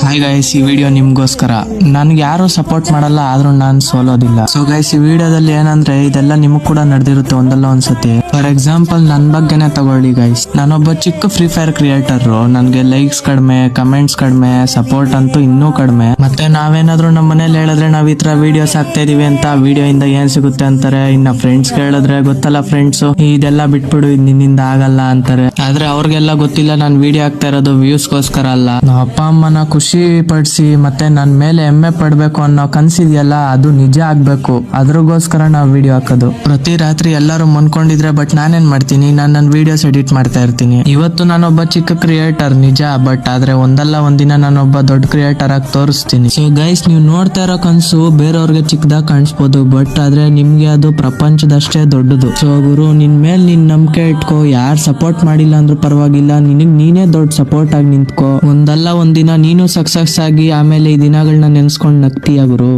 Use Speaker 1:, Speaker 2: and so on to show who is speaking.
Speaker 1: Hi guys, ಈ video ನಿಮ್ಗೋಸ್ಕರ. ನನ್ಗೆ ಯಾರು ಸಪೋರ್ಟ್ ಮಾಡಲ್ಲ, ಆದ್ರೂ ನಾನು ಸೋಲೋದಿಲ್ಲ. ಸೊ ಗೈಸ್, ಈ ವಿಡಿಯೋದಲ್ಲಿ ಏನಂದ್ರೆ ಇದೆಲ್ಲ ನಿಮಗ್ ಕೂಡ ನಡೆದಿರುತ್ತೆ ಒಂದಲ್ಲ ಒಂದ್ಸತಿ. ಫಾರ್ ಎಕ್ಸಾಂಪಲ್ ನನ್ ಬಗ್ಗೆನೆ ತಗೊಳ್ಳಿ ಗೈಸ್. ನಾನೊಬ್ಬ ಚಿಕ್ಕ ಫ್ರೀ ಫೈರ್ ಕ್ರಿಯೇಟರ್. ನನ್ಗೆ ಲೈಕ್ಸ್ ಕಡಿಮೆ, ಕಮೆಂಟ್ಸ್ ಕಡಿಮೆ, ಸಪೋರ್ಟ್ ಅಂತೂ ಇನ್ನೂ ಕಡಿಮೆ. ಮತ್ತೆ ನಾವೇನಾದ್ರೂ ನಮ್ಮ ಮನೇಲಿ ಹೇಳಿದ್ರೆ ನಾವ್ ಈ ತರ ವಿಡಿಯೋಸ್ ಹಾಕ್ತಾ ಇದೀವಿ ಅಂತ, ವಿಡಿಯೋ ಇಂದ ಏನ್ ಸಿಗುತ್ತೆ ಅಂತಾರೆ. ಇನ್ನ ಫ್ರೆಂಡ್ಸ್ ಹೇಳಿದ್ರೆ ಗೊತ್ತಲ್ಲ ಫ್ರೆಂಡ್ಸ್, ಇದೆಲ್ಲ ಬಿಟ್ಬಿಡು, ಇದು ನಿನ್ನಿಂದ ಆಗಲ್ಲ ಅಂತಾರೆ. ಆದ್ರೆ ಅವ್ರಿಗೆಲ್ಲ ಗೊತ್ತಿಲ್ಲ ನಾನ್ ವಿಡಿಯೋ ಹಾಕ್ತಾ ಇರೋದು ವ್ಯೂಸ್ಗೋಸ್ಕರ ಅಲ್ಲ. ನಾವ್ ಅಪ್ಪ ಅಮ್ಮನ ಖುಷಿ ಪಡಿಸಿ ಮತ್ತೆ ನನ್ ಮೇಲೆ ಹೆಮ್ಮೆ ಪಡ್ಬೇಕು ಅನ್ನೋ ಕನ್ಸಿದ್ಯಲ್ಲ, ಅದು ನಿಜ ಆಗ್ಬೇಕು. ಅದ್ರಗೋಸ್ಕರ ನಾವ್ ವಿಡಿಯೋ ಹಾಕೋದು. ಪ್ರತಿ ರಾತ್ರಿ ಎಲ್ಲರೂ ಮನ್ಕೊಂಡಿದ್ರೆ, ಬಟ್ ನಾನೇನ್ ಮಾಡ್ತೀನಿ, ನನ್ನ ವಿಡಿಯೋಸ್ ಎಡಿಟ್ ಮಾಡ್ತಾ ಇರ್ತೀನಿ. ಇವತ್ತು ನಾನೊಬ್ಬ ಚಿಕ್ಕ ಕ್ರಿಯೇಟರ್ ನಿಜ, ಬಟ್ ಆದ್ರೆ ಒಂದಲ್ಲ ಒಂದಿನ ನಾನೊಬ್ಬ ದೊಡ್ಡ ಕ್ರಿಯೇಟರ್ ಆಗಿ ತೋರಿಸ್ತೀನಿ. ಸೊ ಗೈಸ್, ನೀವು ನೋಡ್ತಾ ಇರೋ ಕನ್ಸು ಬೇರೆಯವ್ರಿಗೆ ಚಿಕ್ಕದಾಗಿ ಕಾಣಿಸ್ಬೋದು, ಬಟ್ ಆದ್ರೆ ನಿಮ್ಗೆ ಅದು ಪ್ರಪಂಚದಷ್ಟೇ ದೊಡ್ಡದು. ಸೊ ಗುರು, ನಿನ್ ಮೇಲೆ ನೀನ್ ನಂಬಿಕೆ ಇಟ್ಕೋ. ಯಾರು ಸಪೋರ್ಟ್ ಮಾಡಿಲ್ಲ ಅಂದ್ರೂ ಪರವಾಗಿಲ್ಲ, ನಿನಗ್ ನೀನೇ ದೊಡ್ಡ ಸಪೋರ್ಟ್ ಆಗಿ ನಿಂತ್ಕೋ. ಒಂದಲ್ಲ ಒಂದಿನ ನೀನು ಸಕ್ಸಸ್ ಆಗಿ ಆಮೇಲೆ ಈ ದಿನಗಳನ್ನ ನೆನ್ಸ್ಕೊಂಡ್ ನಗ್ತೀಯ ಗುರು.